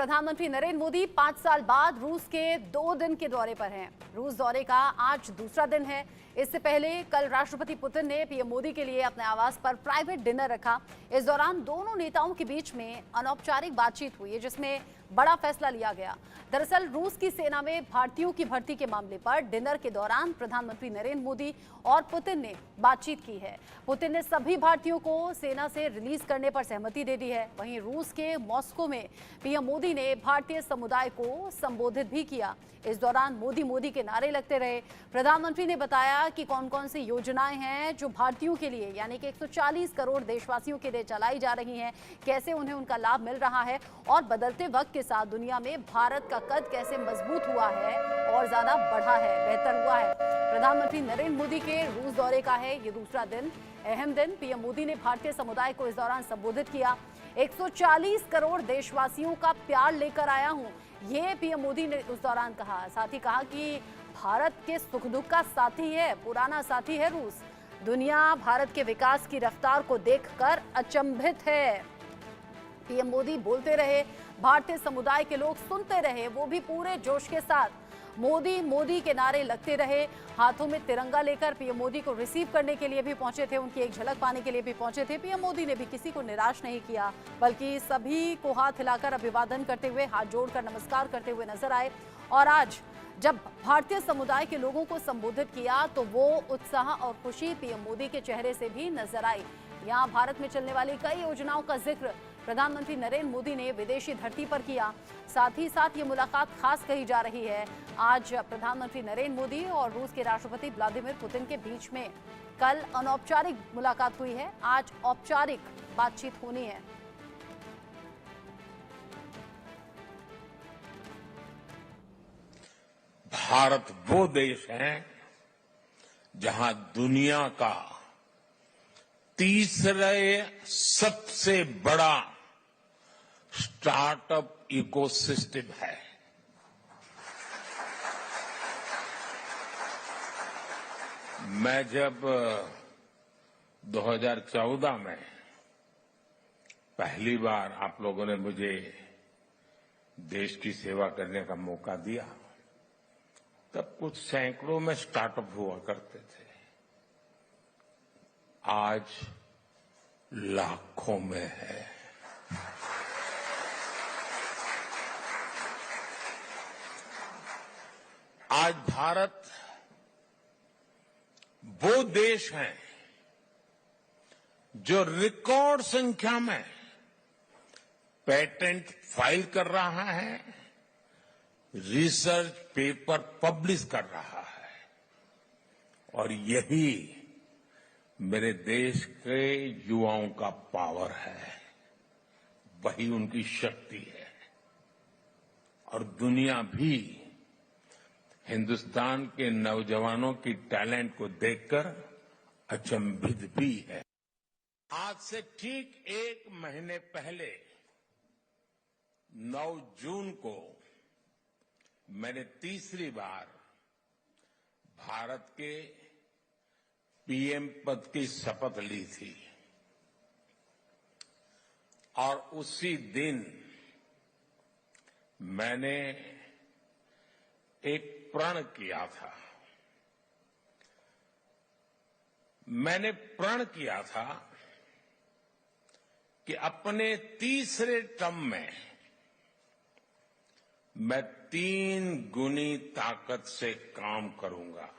प्रधानमंत्री नरेंद्र मोदी 5 साल बाद रूस के 2 दिन के दौरे पर हैं। रूस दौरे का आज दूसरा दिन है। इससे पहले कल राष्ट्रपति पुतिन ने पीएम मोदी के लिए अपने आवास पर प्राइवेट डिनर रखा। इस दौरान दोनों नेताओं के बीच में अनौपचारिक बातचीत हुई, जिसमें बड़ा फैसला लिया गया। दरअसल रूस की सेना में भारतीयों की भर्ती के मामले पर डिनर के दौरान प्रधानमंत्री नरेंद्र मोदी और पुतिन ने बातचीत की है। पुतिन ने सभी भारतीयों को सेना से रिलीज करने पर सहमति दे दी है। वहीं रूस के मॉस्को में पीएम मोदी ने भारतीय समुदाय को संबोधित भी किया। इस दौरान मोदी मोदी के नारे लगते रहे। प्रधानमंत्री ने बताया कि कौन कौन सी योजनाएं हैं जो भारतीयों के लिए यानी कि 140 करोड़ देशवासियों के लिए चलाई जा रही हैं, कैसे उन्हें उनका लाभ मिल रहा है और बदलते वक्त के साथ दुनिया में भारत का कद कैसे मजबूत हुआ है और ज्यादा बढ़ा है, बेहतर हुआ है। प्रधानमंत्री नरेंद्र मोदी के रूस दौरे का है ये दूसरा दिन, अहम दिन। पीएम मोदी ने भारतीय समुदाय को इस दौरान संबोधित किया। 140 करोड़ देशवासियों का प्यार लेकर आया हूं, ये पीएम मोदी ने उस दौरान कहा। साथ ही कहा कि भारत के सुख दुख का साथी है, पुराना साथी है रूस। दुनिया भारत के विकास की रफ्तार को देखकर अचंभित है। पीएम मोदी बोलते रहे, भारतीय समुदाय के लोग सुनते रहे, वो भी पूरे जोश के साथ। मोदी मोदी के नारे लगते रहे। हाथों में तिरंगा लेकर पीएम मोदी को रिसीव करने के लिए भी पहुंचे थे, उनकी एक झलक पाने के लिए भी पहुंचे थे। पीएम मोदी ने भी किसी को निराश नहीं किया, बल्कि सभी को हाथ हिलाकर अभिवादन करते हुए, हाथ जोड़कर नमस्कार करते हुए नजर आए। और आज जब भारतीय समुदाय के लोगों को संबोधित किया तो वो उत्साह और खुशी पीएम मोदी के चेहरे से भी नजर आई। यहाँ भारत में चलने वाली कई योजनाओं का जिक्र प्रधानमंत्री नरेंद्र मोदी ने विदेशी धरती पर किया। साथ ही साथ ये मुलाकात खास कही जा रही है। आज प्रधानमंत्री नरेंद्र मोदी और रूस के राष्ट्रपति व्लादिमीर पुतिन के बीच में कल अनौपचारिक मुलाकात हुई है, आज औपचारिक बातचीत होनी है। भारत वो देश है जहां दुनिया का तीसरे सबसे बड़ा स्टार्टअप इकोसिस्टम है। मैं जब 2014 में पहली बार आप लोगों ने मुझे देश की सेवा करने का मौका दिया, तब कुछ सैकड़ों में स्टार्टअप हुआ करते थे। आज लाखों में है। आज भारत वो देश है जो रिकॉर्ड संख्या में पेटेंट फाइल कर रहा है, रिसर्च पेपर पब्लिश कर रहा है। और यही मेरे देश के युवाओं का पावर है, वही उनकी शक्ति है। और दुनिया भी हिंदुस्तान के नौजवानों की टैलेंट को देखकर अचंभित भी है। आज से ठीक 1 महीने पहले 9 जून को मैंने तीसरी बार भारत के पीएम पद की शपथ ली थी। और उसी दिन मैंने एक प्रण किया था। मैंने प्रण किया था कि अपने तीसरे टर्म में मैं 3 गुनी ताकत से काम करूंगा।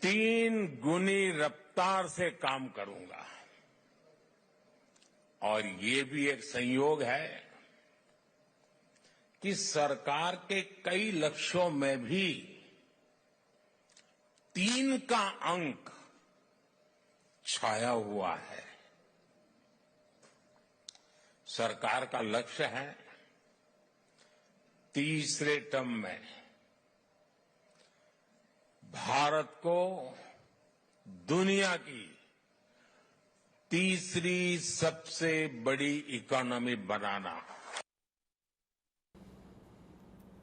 तीन गुनी रफ्तार से काम करूंगा। और ये भी एक संयोग है कि सरकार के कई लक्ष्यों में भी 3 का अंक छाया हुआ है। सरकार का लक्ष्य है तीसरे टर्म में भारत को दुनिया की तीसरी सबसे बड़ी इकोनॉमी बनाना।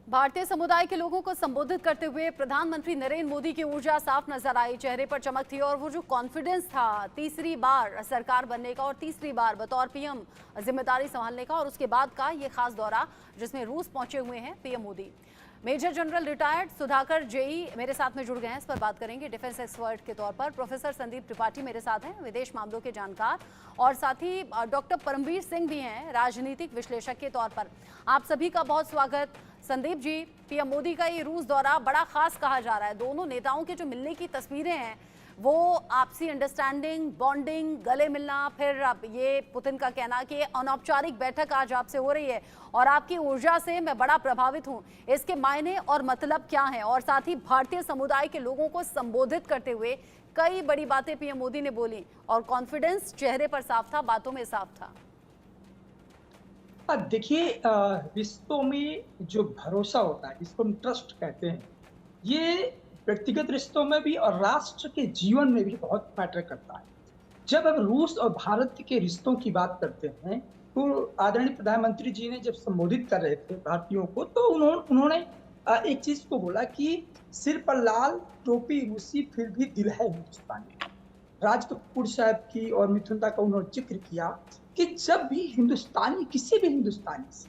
भारतीय समुदाय के लोगों को संबोधित करते हुए प्रधानमंत्री नरेंद्र मोदी की ऊर्जा साफ नजर आई, चेहरे पर चमक थी और वो जो कॉन्फिडेंस था तीसरी बार सरकार बनने का और तीसरी बार बतौर पीएम जिम्मेदारी संभालने का, और उसके बाद का ये खास दौरा जिसमें रूस पहुंचे हुए हैं PM Modi. Major general retired Sudhakar Jee मेरे साथ में जुड़ गए हैं, इस पर बात करेंगे। डिफेंस एक्सपर्ट के तौर पर प्रोफेसर संदीप त्रिपाठी मेरे साथ हैं, विदेश मामलों के जानकार, और साथ ही डॉक्टर परमवीर सिंह भी हैं, राजनीतिक विश्लेषक के तौर पर। आप सभी का बहुत स्वागत। संदीप जी, पीएम मोदी का ये रूस दौरा बड़ा खास कहा जा रहा है। दोनों नेताओं के जो मिलने की तस्वीरें हैं वो आपसी अंडरस्टैंडिंग, बॉन्डिंग, गले मिलना, फिर अब ये पुतिन का कहना कि अनौपचारिक बैठक आज आपसे हो रही है और आपकी ऊर्जा से मैं बड़ा प्रभावित हूं, इसके मायने और मतलब क्या हैं? और साथ ही भारतीय समुदाय के लोगों को संबोधित करते हुए कई बड़ी बातें पीएम मोदी ने बोली और कॉन्फिडेंस चेहरे पर साफ था, बातों में साफ था। देखिए, रिश्तों में जो भरोसा होता है, जिसको हम ट्रस्ट कहते हैं, ये व्यक्तिगत रिश्तों में भी और राष्ट्र के जीवन में भी बहुत मैटर करता है। जब हम रूस और भारत के रिश्तों की बात करते हैं, तो आदरणीय प्रधानमंत्री जी ने जब संबोधित कर रहे थे भारतीयों को, तो उन्होंने एक चीज को बोला कि सिर पर लाल टोपी रूसी, फिर भी दिल है हिंदुस्तानी। राज कपूर साहब की और मिथुनता का उन्होंने जिक्र किया कि जब भी हिंदुस्तानी, किसी भी हिंदुस्तानी से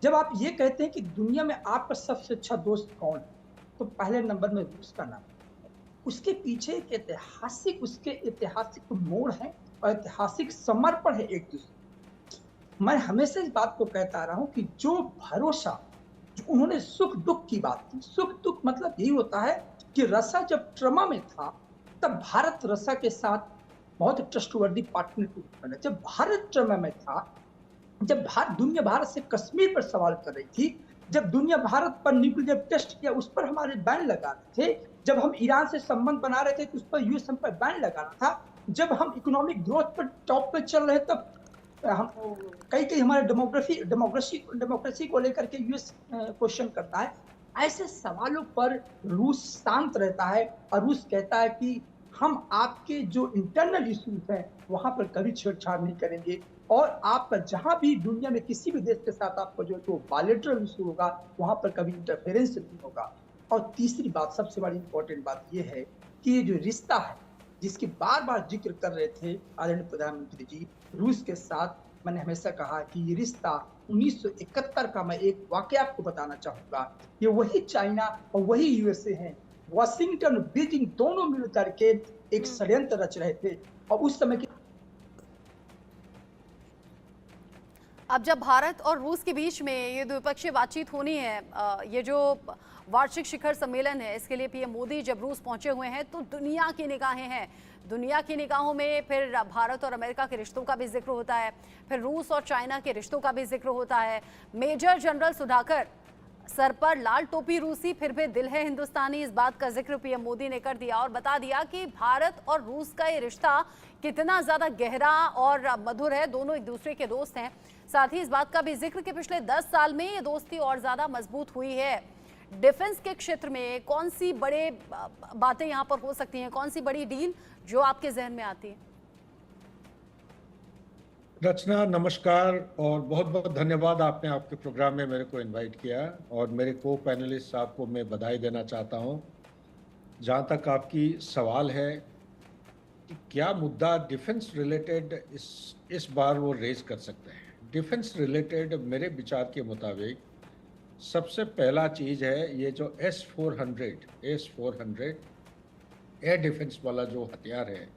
जब आप ये कहते हैं कि दुनिया में आपका सबसे अच्छा दोस्त कौन है, तो पहले नंबर में रूस का नाम है। उसके पीछे एक ऐतिहासिक मोड़ है और ऐतिहासिक समर्पण है एक दूसरे। मैं हमेशा इस बात को कहता रहा हूं कि जो भरोसा, जो उन्होंने सुख दुख की बात की, सुख दुख मतलब यही होता है कि रसा जब ट्रमा में था तब भारत रसा के साथ बहुत ट्रस्टवर्दी पार्टनर के रूप में, जब भारत ट्रमा में था, जब दुनिया भारत से कश्मीर पर सवाल कर रही थी, जब दुनिया भारत पर न्यूक्लियर टेस्ट किया उस पर हमारे बैन लगा रहे थे, जब हम ईरान से संबंध बना रहे थे तो उस पर यूएस हम पर बैन लगा रहा था, जब हम इकोनॉमिक ग्रोथ पर टॉप पे चल रहे तब हम कई हमारे डेमोक्रेसी को लेकर के यूएस क्वेश्चन करता है। ऐसे सवालों पर रूस शांत रहता है और रूस कहता है कि हम आपके जो इंटरनल इश्यूज हैं वहां पर कभी छेड़छाड़ नहीं करेंगे और आपका जहां भी दुनिया में किसी भी देश के साथ आपका जो बायलैटरल इशू होगा वहां पर कभी इंटरफेरेंस नहीं होगा। और तीसरी बात, सबसे बड़ी इंपॉर्टेंट बात यह है कि ये जो रिश्ता है जिसकी बार बार जिक्र कर रहे थे आदरणीय प्रधानमंत्री जी रूस के साथ, मैंने हमेशा कहा कि ये रिश्ता 1971 का, मैं एक वाकया आपको बताना चाहूंगा। ये वही चाइना और वही यूएसए हैं, वाशिंगटन बीजिंग दोनों मिल करके एक षड्यंत्र रच रहे थे। और उस समय की अब जब भारत और रूस के बीच में ये द्विपक्षीय बातचीत होनी है, ये जो वार्षिक शिखर सम्मेलन है, इसके लिए पीएम मोदी जब रूस पहुंचे हुए हैं तो दुनिया की निगाहें हैं। दुनिया की निगाहों में फिर भारत और अमेरिका के रिश्तों का भी जिक्र होता है, फिर रूस और चाइना के रिश्तों का भी जिक्र होता है। मेजर जनरल सुधाकर, सर पर लाल टोपी रूसी, फिर भी दिल है हिंदुस्तानी, इस बात का जिक्र पीएम मोदी ने कर दिया और बता दिया कि भारत और रूस का ये रिश्ता कितना ज्यादा गहरा और मधुर है। दोनों एक दूसरे के दोस्त हैं। साथ ही इस बात का भी जिक्र कि पिछले 10 साल में ये दोस्ती और ज्यादा मजबूत हुई है। डिफेंस के क्षेत्र में कौन सी बड़े बातें यहाँ पर हो सकती हैं, कौन सी बड़ी डील जो आपके जहन में आती है? रचना, नमस्कार और बहुत बहुत धन्यवाद, आपने आपके प्रोग्राम में मेरे को इनवाइट किया और मेरे को पैनलिस्ट साहब को मैं बधाई देना चाहता हूं। जहां तक आपकी सवाल है कि क्या मुद्दा डिफेंस रिलेटेड इस बार वो रेज कर सकते हैं, डिफेंस रिलेटेड मेरे विचार के मुताबिक सबसे पहला चीज़ है ये जो S-400 एयर डिफेंस वाला जो हथियार है,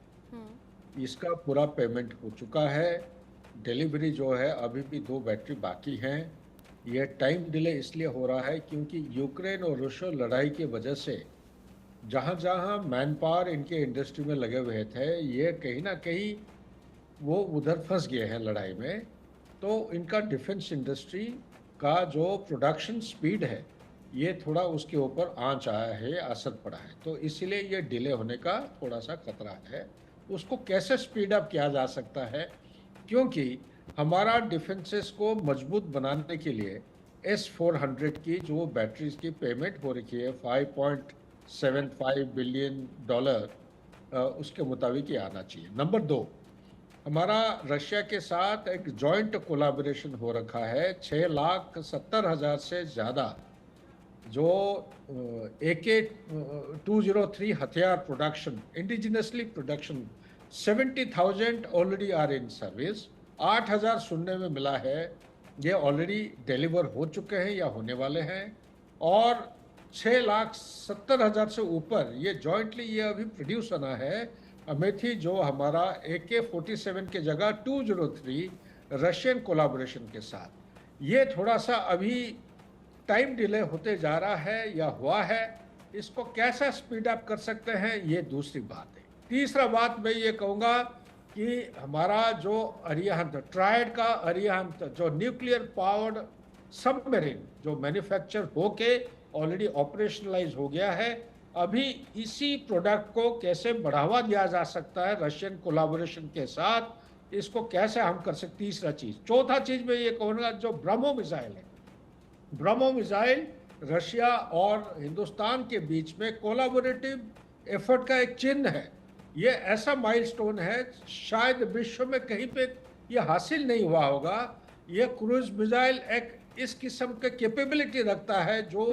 इसका पूरा पेमेंट हो चुका है। डिलीवरी जो है अभी भी 2 बैटरी बाकी हैं। ये टाइम डिले इसलिए हो रहा है क्योंकि यूक्रेन और रूस लड़ाई की वजह से जहाँ जहाँ मैन पावर इनके इंडस्ट्री में लगे हुए थे, ये कहीं ना कहीं वो उधर फंस गए हैं लड़ाई में। तो इनका डिफेंस इंडस्ट्री का जो प्रोडक्शन स्पीड है ये थोड़ा उसके ऊपर आंच आया है, असर पड़ा है, तो इसीलिए ये डिले होने का थोड़ा सा खतरा है। उसको कैसे स्पीड अप किया जा सकता है, क्योंकि हमारा डिफेंसेस को मजबूत बनाने के लिए S-400 की जो बैटरीज की पेमेंट हो रखी है $5.75 बिलियन, उसके मुताबिक ये आना चाहिए। नंबर 2, हमारा रशिया के साथ एक जॉइंट कोलैबोरेशन हो रखा है। 6,70,000 से ज़्यादा जो AK-203 हथियार production, indigenously production, 70,000 already are in service. 8,000 सुनने में मिला है ये ऑलरेडी डिलीवर हो चुके हैं या होने वाले हैं, और 6,70,000 से ऊपर ये जॉइंटली ये अभी प्रोड्यूस होना है। अमेठी जो हमारा AK-47 के जगह 203 रशियन कोलैबोरेशन के साथ, ये थोड़ा सा अभी टाइम डिले होते जा रहा है या हुआ है। इसको कैसा स्पीड अप कर सकते हैं ये दूसरी बात है। तीसरा बात मैं ये कहूँगा कि हमारा जो अरिहंत ट्रायड का अरिहंत जो न्यूक्लियर पावर्ड सबमरीन जो मैन्युफैक्चर होके ऑलरेडी ऑपरेशनलाइज हो गया है, अभी इसी प्रोडक्ट को कैसे बढ़ावा दिया जा सकता है रशियन कोलैबोरेशन के साथ, इसको कैसे हम कर सकते। तीसरा चीज, चौथा चीज मैं ये कहूँगा जो ब्रह्मो मिसाइल है, ब्रह्मो मिसाइल रशिया और हिंदुस्तान के बीच में कोलैबोरेटिव एफर्ट का एक चिन्ह है। ये ऐसा माइलस्टोन है शायद विश्व में कहीं पे ये हासिल नहीं हुआ होगा। ये क्रूज मिसाइल एक इस किस्म के कैपेबिलिटी रखता है जो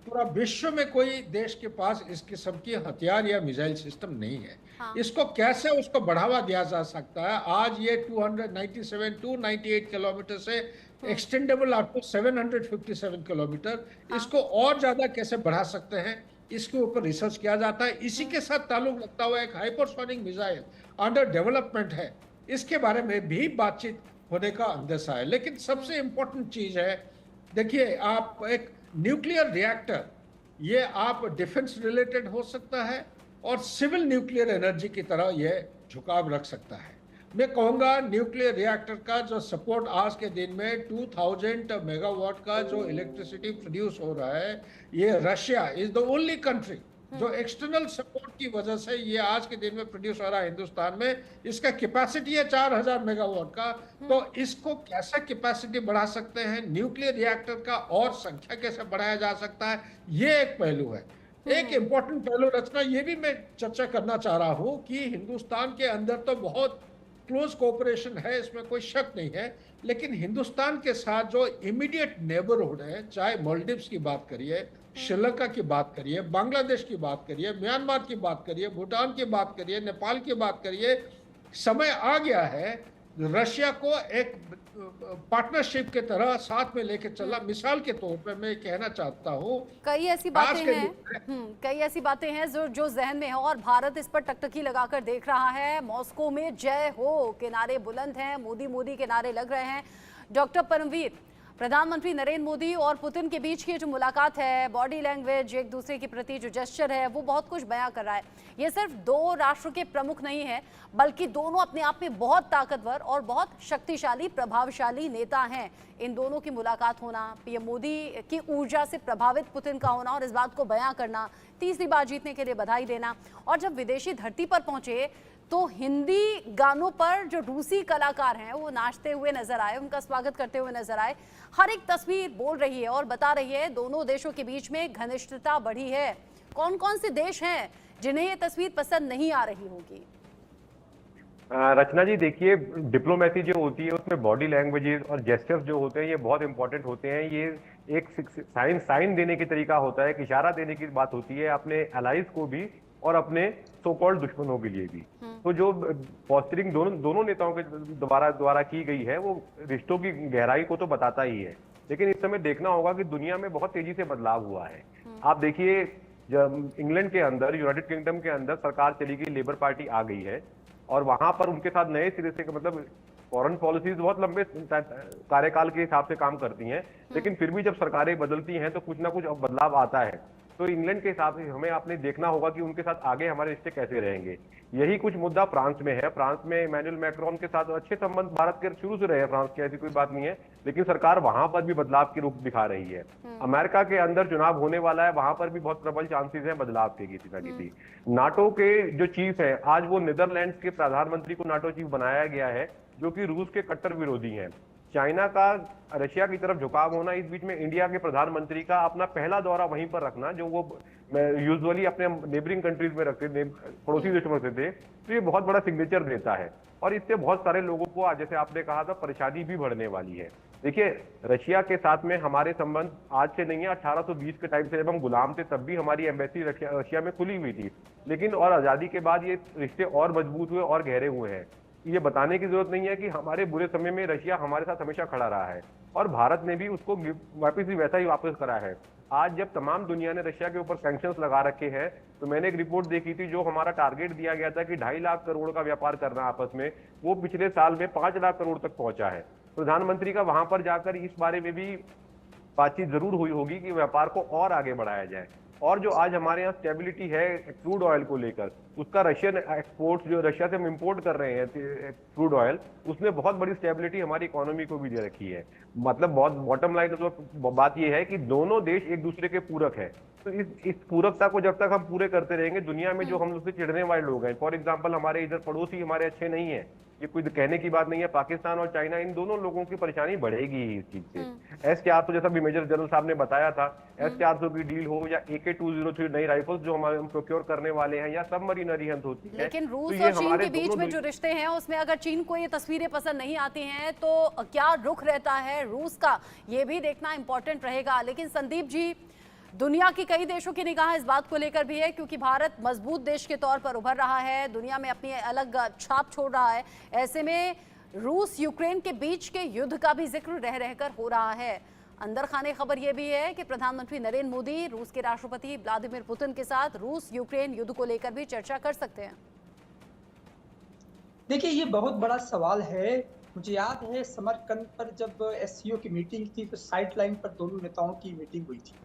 पूरा विश्व में कोई देश के पास इस किस्म की हथियार या मिसाइल सिस्टम नहीं है। हाँ। इसको कैसे उसको बढ़ावा दिया जा सकता है। आज ये 298 किलोमीटर से एक्सटेंडेबल अप टू 757 किलोमीटर, इसको और ज्यादा कैसे बढ़ा सकते हैं, इसके ऊपर रिसर्च किया जाता है। इसी के साथ ताल्लुक रखता हुआ एक हाइपरसोनिक मिसाइल अंडर डेवलपमेंट है, इसके बारे में भी बातचीत होने का अंदेशा है। लेकिन सबसे इंपॉर्टेंट चीज है, देखिए आप एक न्यूक्लियर रिएक्टर, ये आप डिफेंस रिलेटेड हो सकता है और सिविल न्यूक्लियर एनर्जी की तरह ये झुकाव रख सकता है। मैं कहूँगा न्यूक्लियर रिएक्टर का जो सपोर्ट आज के दिन में 2000 मेगावाट का जो इलेक्ट्रिसिटी प्रोड्यूस हो रहा है, ये Russia is the only country जो एक्सटर्नल सपोर्ट की वजह से ये आज के दिन में प्रोड्यूस हो रहा है हिंदुस्तान में। इसका कैपेसिटी है 4,000 मेगावाट का। तो इसको कैसे कैपेसिटी बढ़ा सकते हैं, न्यूक्लियर रिएक्टर का और संख्या कैसे बढ़ाया जा सकता है, ये एक पहलू है। एक इंपॉर्टेंट पहलू रचना ये भी मैं चर्चा करना चाह रहा हूं कि हिंदुस्तान के अंदर तो बहुत क्लोज कोऑपरेशन है, इसमें कोई शक नहीं है, लेकिन हिंदुस्तान के साथ जो इमीडिएट नेबरहुड है, चाहे मालदीव्स की बात करिए, श्रीलंका की बात करिए, बांग्लादेश की बात करिए, म्यांमार की बात करिए, भूटान की बात करिए, नेपाल की बात करिए, समय आ गया है रशिया को एक पार्टनरशिप के तरह साथ में लेके चलना। मिसाल के तौर पे मैं कहना चाहता हूँ, कई ऐसी बातें हैं कई ऐसी बातें हैं जो जहन में है और भारत इस पर टकटकी लगाकर देख रहा है। मॉस्को में जय हो के नारे बुलंद हैं, मोदी मोदी के नारे लग रहे हैं। डॉक्टर परमवीर, प्रधानमंत्री नरेंद्र मोदी और पुतिन के बीच की जो मुलाकात है, बॉडी लैंग्वेज, एक दूसरे के प्रति जो जेस्चर है, वो बहुत कुछ बयां कर रहा है। ये सिर्फ दो राष्ट्र के प्रमुख नहीं है, बल्कि दोनों अपने आप में बहुत ताकतवर और बहुत शक्तिशाली, प्रभावशाली नेता हैं। इन दोनों की मुलाकात होना, पीएम मोदी की ऊर्जा से प्रभावित पुतिन का होना और इस बात को बयां करना, तीसरी बार जीतने के लिए बधाई देना, और जब विदेशी धरती पर पहुंचे तो हिंदी गानों पर जो रूसी कलाकार हैं वो नाचते हुए नजर आए, उनका स्वागत करते हुए नजर आए। हर एक तस्वीर बोल रही है और बता रही है दोनों देशों के बीच में घनिष्ठता बढ़ी है। कौन कौन से देश हैं जिन्हें ये तस्वीर पसंद नहीं आ रही होगी? रचना जी, देखिए, डिप्लोमेसी जो होती है उसमें बॉडी लैंग्वेजेस और जेस्चर्स जो होते हैं ये बहुत इंपॉर्टेंट होते हैं। ये एक साइन देने की तरीका होता है, एक इशारा देने की बात होती है अपने अलाइज को भी और अपने सो कॉल्ड दुश्मनों के लिए भी। तो जो पोस्टरिंग दोनों नेताओं के द्वारा की गई है वो रिश्तों की गहराई को तो बताता ही है। लेकिन इस समय देखना होगा कि दुनिया में बहुत तेजी से बदलाव हुआ है। आप देखिए, जब इंग्लैंड के अंदर, यूनाइटेड किंगडम के अंदर सरकार चली गई, लेबर पार्टी आ गई है और वहां पर उनके साथ नए सिरे से, मतलब फॉरेन पॉलिसीज बहुत लंबे कार्यकाल के हिसाब से काम करती हैं, लेकिन फिर भी जब सरकारें बदलती हैं तो कुछ ना कुछ बदलाव आता है। तो इंग्लैंड के हिसाब से हमें आपने देखना होगा कि उनके साथ आगे हमारे रिश्ते कैसे रहेंगे। यही कुछ मुद्दा फ्रांस में है। फ्रांस में इमैनुअल मैक्रोन के साथ अच्छे संबंध भारत के शुरू से रहे हैं, फ्रांस की ऐसी कोई बात नहीं है, लेकिन सरकार वहां पर भी बदलाव की रुख दिखा रही है। अमेरिका के अंदर चुनाव होने वाला है, वहां पर भी बहुत प्रबल चांसेस है बदलाव के किसी ना किसी। नाटो के जो चीफ है, आज वो नीदरलैंड्स के प्रधानमंत्री को नाटो चीफ बनाया गया है, जो कि रूस के कट्टर विरोधी हैं। चाइना का रशिया की तरफ झुकाव होना, इस बीच में इंडिया के प्रधानमंत्री का अपना पहला दौरा वहीं पर रखना, जो वो यूजुअली अपने नेबरिंग कंट्रीज में रखते, पड़ोसी देशों में रखते थे, तो ये बहुत बड़ा सिग्नेचर देता है। और इससे बहुत सारे लोगों को आज, जैसे आपने कहा था, परेशानी भी बढ़ने वाली है। देखिए, रशिया के साथ में हमारे संबंध आज से नहीं है, 1820 के टाइम से जब हम गुलाम थे तब भी हमारी एम्बेसी रशिया में खुली हुई थी, लेकिन और आजादी के बाद ये रिश्ते और मजबूत हुए और गहरे हुए हैं। ये बताने की जरूरत नहीं है कि हमारे बुरे समय में रशिया हमारे साथ हमेशा खड़ा रहा है, और भारत ने भी उसको वापस ही वैसा ही वापस करा है। आज जब तमाम दुनिया ने रशिया के ऊपर सैंक्शंस लगा रखे हैं, तो मैंने एक रिपोर्ट देखी थी, जो हमारा टारगेट दिया गया था कि 2.5 लाख करोड़ का व्यापार करना आपस में, वो पिछले साल में 5 लाख करोड़ तक पहुंचा है। प्रधानमंत्री का वहां पर जाकर इस बारे में भी बातचीत जरूर हुई होगी कि व्यापार को और आगे बढ़ाया जाए। और जो आज हमारे यहाँ स्टेबिलिटी है क्रूड ऑयल को लेकर, उसका रशियन एक्सपोर्ट, जो रशिया से हम इंपोर्ट कर रहे हैं क्रूड ऑयल, उसने बहुत बड़ी स्टेबिलिटी हमारी इकोनॉमी को भी दे रखी है। मतलब बहुत बॉटम लाइन तो बात यह है कि दोनों देश एक दूसरे के पूरक है। तो इस पूरकता को जब तक हम पूरे करते रहेंगे, दुनिया में जो हम लोग से चिढ़ने वाले लोग हैं, फॉर एग्जाम्पल हमारे इधर पड़ोसी हमारे अच्छे नहीं है, ये कोई कहने की बात नहीं है, पाकिस्तान और चाइना, इन दोनों लोगों की परेशानी बढ़ेगी ही इस चीज से। S-400 जैसा भी मेजर जनरल साहब ने बताया था, S-400 की डील हो या AK-203 नई राइफल्स जो हम प्रोक्योर करने वाले हैं, या सबमरीन हंट होती है, लेकिन तो रूस ये और चीन हमारे के बीच में जो रिश्ते हैं, उसमें अगर चीन को ये तस्वीरें पसंद नहीं आती हैं तो क्या रुख रहता है रूस का, ये भी देखना इंपॉर्टेंट रहेगा। लेकिन संदीप जी, दुनिया की कई देशों की निगाह इस बात को लेकर भी है, क्योंकि भारत मजबूत देश के तौर पर उभर रहा है, दुनिया में अपनी अलग छाप छोड़ रहा है। ऐसे में रूस यूक्रेन के बीच के युद्ध का भी जिक्र रह रहकर हो रहा है। अंदर खाने खबर यह भी है कि प्रधानमंत्री नरेंद्र मोदी रूस के राष्ट्रपति व्लादिमीर पुतिन के साथ रूस यूक्रेन युद्ध को लेकर भी चर्चा कर सकते हैं। देखिए, ये बहुत बड़ा सवाल है। मुझे याद है समरकंद पर जब SCO की मीटिंग थी, तो साइड लाइन पर दोनों नेताओं की मीटिंग हुई थी,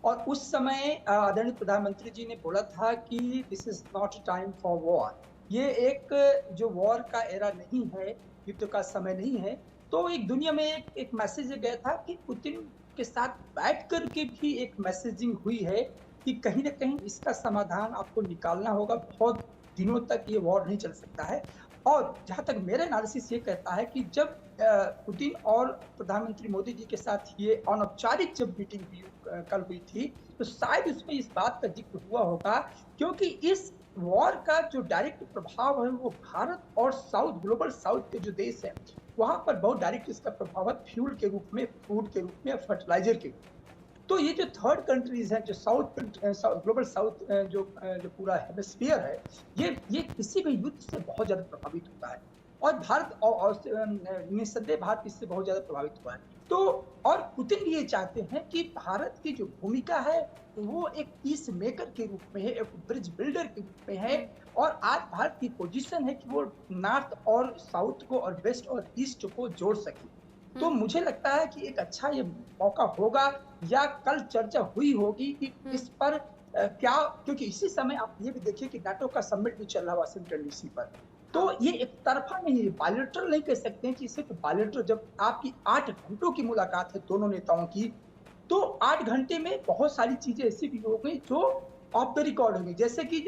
और उस समय आदरणीय प्रधानमंत्री जी ने बोला था कि this is not time for war. ये एक जो वॉर का एरा नहीं है, युद्ध का समय नहीं है। तो एक दुनिया में एक मैसेज गया था कि पुतिन के साथ बैठ कर के भी एक मैसेजिंग हुई है कि कहीं ना कहीं इसका समाधान आपको निकालना होगा, बहुत दिनों तक ये वॉर नहीं चल सकता है। और जहाँ तक मेरा एनालिसिस ये कहता है कि जब पुतिन और प्रधानमंत्री मोदी जी के साथ ये अनौपचारिक जब मीटिंग कल हुई थी, तो शायद उसमें इस बात का जिक्र हुआ होगा, क्योंकि इस वॉर का जो डायरेक्ट प्रभाव है वो भारत और साउथ, ग्लोबल साउथ के जो देश हैं, वहां पर बहुत डायरेक्ट इसका प्रभाव है, फ्यूल के रूप में, फूड के रूप में, फर्टिलाइजर के रूप में। तो ये जो थर्ड कंट्रीज हैं, जो ग्लोबल साउथ जो पूरा हेमिस्फीयर है, ये किसी भी युद्ध से बहुत ज्यादा प्रभावित होता है, और भारत और निस्संदेह भारत इससे बहुत ज्यादा प्रभावित हुआ है। तो और पुतिन ये चाहते हैं कि भारत की जो भूमिका है वो एक पीस मेकर के रूप में है, एक ब्रिज बिल्डर के रूप में है, और आज भारत की पोजीशन है कि वो नॉर्थ और साउथ को और वेस्ट और ईस्ट को जोड़ सके। तो मुझे लगता है कि एक अच्छा ये मौका होगा, या कल चर्चा हुई होगी कि इस पर क्या, क्योंकि इसी समय आप ये भी देखिए कि नाटो का समिट भी चल रहा है वाशिंगटन DC पर। तो ये एक तरफा नहीं है, बायलैटरल नहीं कह सकते हैं कि सिर्फ बायलैटरल। जब आपकी 8 घंटों की मुलाकात है दोनों नेताओं की, तो 8 घंटे में बहुत सारी चीजें ऐसी भी हो गई जो ऑफ द रिकॉर्ड हो गई। जैसे कि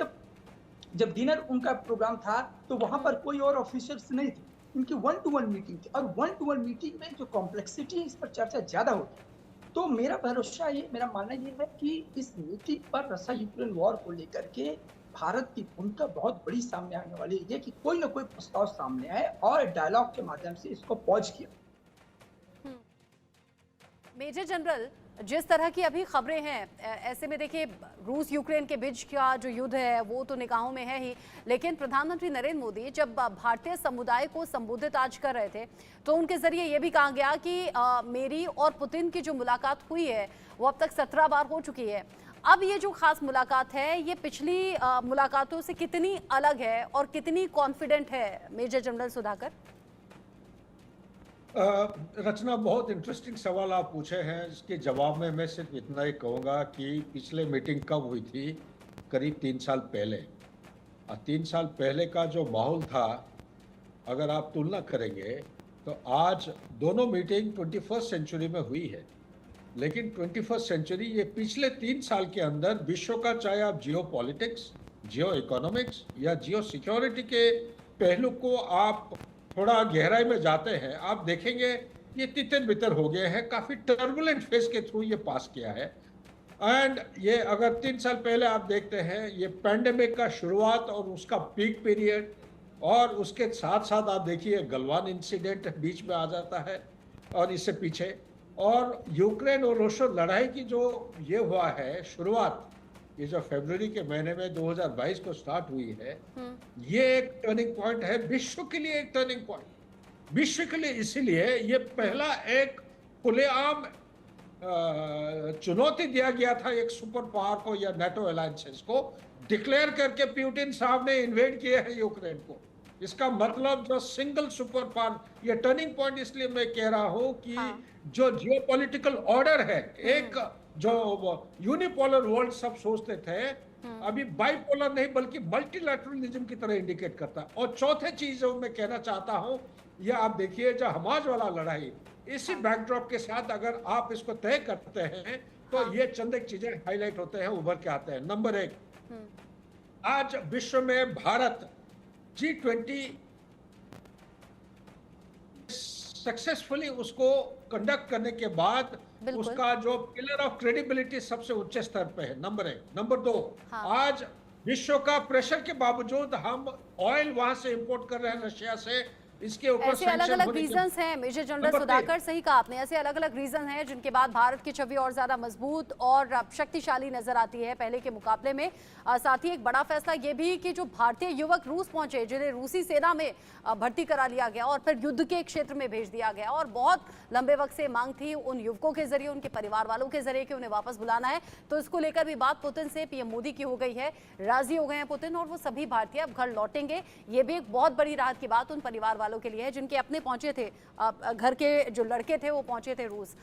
जब डिनर उनका प्रोग्राम था, तो वहां पर कोई और ऑफिसर्स नहीं थे, इनकी 1-to-1 मीटिंग थी, और 1-to-1 मीटिंग में जो कॉम्प्लेक्सिटी है, इस पर चर्चा ज्यादा होती है। तो मेरा मानना ये है कि इस मीटिंग पर रशिया यूक्रेन वॉर को लेकर के भारत की भूमिका बहुत बड़ी सामने आने वाली है कि कोई ना कोई प्रस्ताव सामने आए और डायलॉग के माध्यम से इसको पॉज किया। मेजर जनरल, जिस तरह की अभी खबरें हैं, ऐसे में देखिए रूस यूक्रेन के बीच का जो युद्ध है वो तो निगाहों में है ही, लेकिन प्रधानमंत्री नरेंद्र मोदी जब भारतीय समुदाय को संबोधित आज कर रहे थे, तो उनके जरिए ये भी कहा गया कि मेरी और पुतिन की जो मुलाकात हुई है वो अब तक 17 बार हो चुकी है। अब ये जो खास मुलाकात है, ये पिछली मुलाकातों से कितनी अलग है और कितनी कॉन्फिडेंट है, मेजर जनरल सुधाकर? रचना, बहुत इंटरेस्टिंग सवाल आप पूछे हैं। इसके जवाब में मैं सिर्फ इतना ही कहूँगा कि पिछले मीटिंग कब हुई थी, करीब 3 साल पहले। और 3 साल पहले का जो माहौल था, अगर आप तुलना करेंगे तो आज दोनों मीटिंग 21st सेंचुरी में हुई है, लेकिन 21st सेंचुरी ये पिछले 3 साल के अंदर विश्व का, चाहे आप जियो पॉलिटिक्स, जियो इकोनॉमिक्स या जियो सिक्योरिटी के पहलू को आप थोड़ा गहराई में जाते हैं, आप देखेंगे ये तितर बितर हो गए हैं, काफी टर्बुलेंट फेज के थ्रू ये पास किया है। एंड ये अगर 3 साल पहले आप देखते हैं, ये पैंडेमिक का शुरुआत और उसका पीक पीरियड, और उसके साथ साथ आप देखिए गलवान इंसिडेंट बीच में आ जाता है और इससे पीछे, और यूक्रेन और रूस लड़ाई की जो ये हुआ है शुरुआत, ये जो फरवरी के महीने में 2022 को स्टार्ट हुई है, ये एक टर्निंग पॉइंट है, विश्व के लिए एक टर्निंग पॉइंट, विश्व के लिए। इसीलिए ये पहला एक खुलेआम चुनौती दिया गया था एक सुपर पावर को या नेटो अलायंसेस को, डिक्लेयर करके पुतिन साहब ने इन्वेड किया है यूक्रेन को। इसका मतलब जो सिंगल सुपर पावर, ये टर्निंग पॉइंट इसलिए मैं कह रहा हूं कि जो जियोपॉलिटिकल ऑर्डर है, एक जो यूनिपोलर वर्ल्ड सब सोचते थे, अभी बाइपोलर नहीं बल्कि मल्टीलैटरलिज्म की तरह इंडिकेट करता है। और चौथे चीज जो मैं कहना चाहता हूं, ये आप देखिए जो हमास वाला लड़ाई, इसी बैकड्रॉप के साथ अगर आप इसको तय करते हैं तो ये चंद एक चीजें हाईलाइट होते हैं, उभर के आते हैं। नंबर 1, आज विश्व में भारत G20 सक्सेसफुली उसको कंडक्ट करने के बाद उसका जो पिलर ऑफ क्रेडिबिलिटी सबसे उच्च स्तर पे है, नंबर 1। नंबर 2, आज विश्व का प्रेशर के बावजूद हम ऑयल वहां से इंपोर्ट कर रहे हैं रशिया से, इसके ऊपर ऐसे अलग अलग रीजंस हैं मेजर जनरल सुधाकर, सही कहा आपने, ऐसे अलग अलग रीजन हैं जिनके बाद भारत की छवि और ज्यादा मजबूत और शक्तिशाली नजर आती है पहले के मुकाबले में। साथ ही एक बड़ा फैसला ये भी कि जो भारतीय युवक रूस पहुंचे, जिन्हें रूसी सेना में भर्ती करा लिया गया और फिर युद्ध के क्षेत्र में भेज दिया गया, और बहुत लंबे वक्त से मांग थी उन युवकों के जरिए, उनके परिवार वालों के जरिए कि उन्हें वापस बुलाना है। तो इसको लेकर भी बात पुतिन से पीएम मोदी की हो गई है, राजी हो गए हैं पुतिन, और वो सभी भारतीय अब घर लौटेंगे। ये भी एक बहुत बड़ी राहत की बात उन परिवार वालों के लिए है जिनके अपने पहुंचे थे, घर के जो लड़के थे वो पहुंचे थे रूस।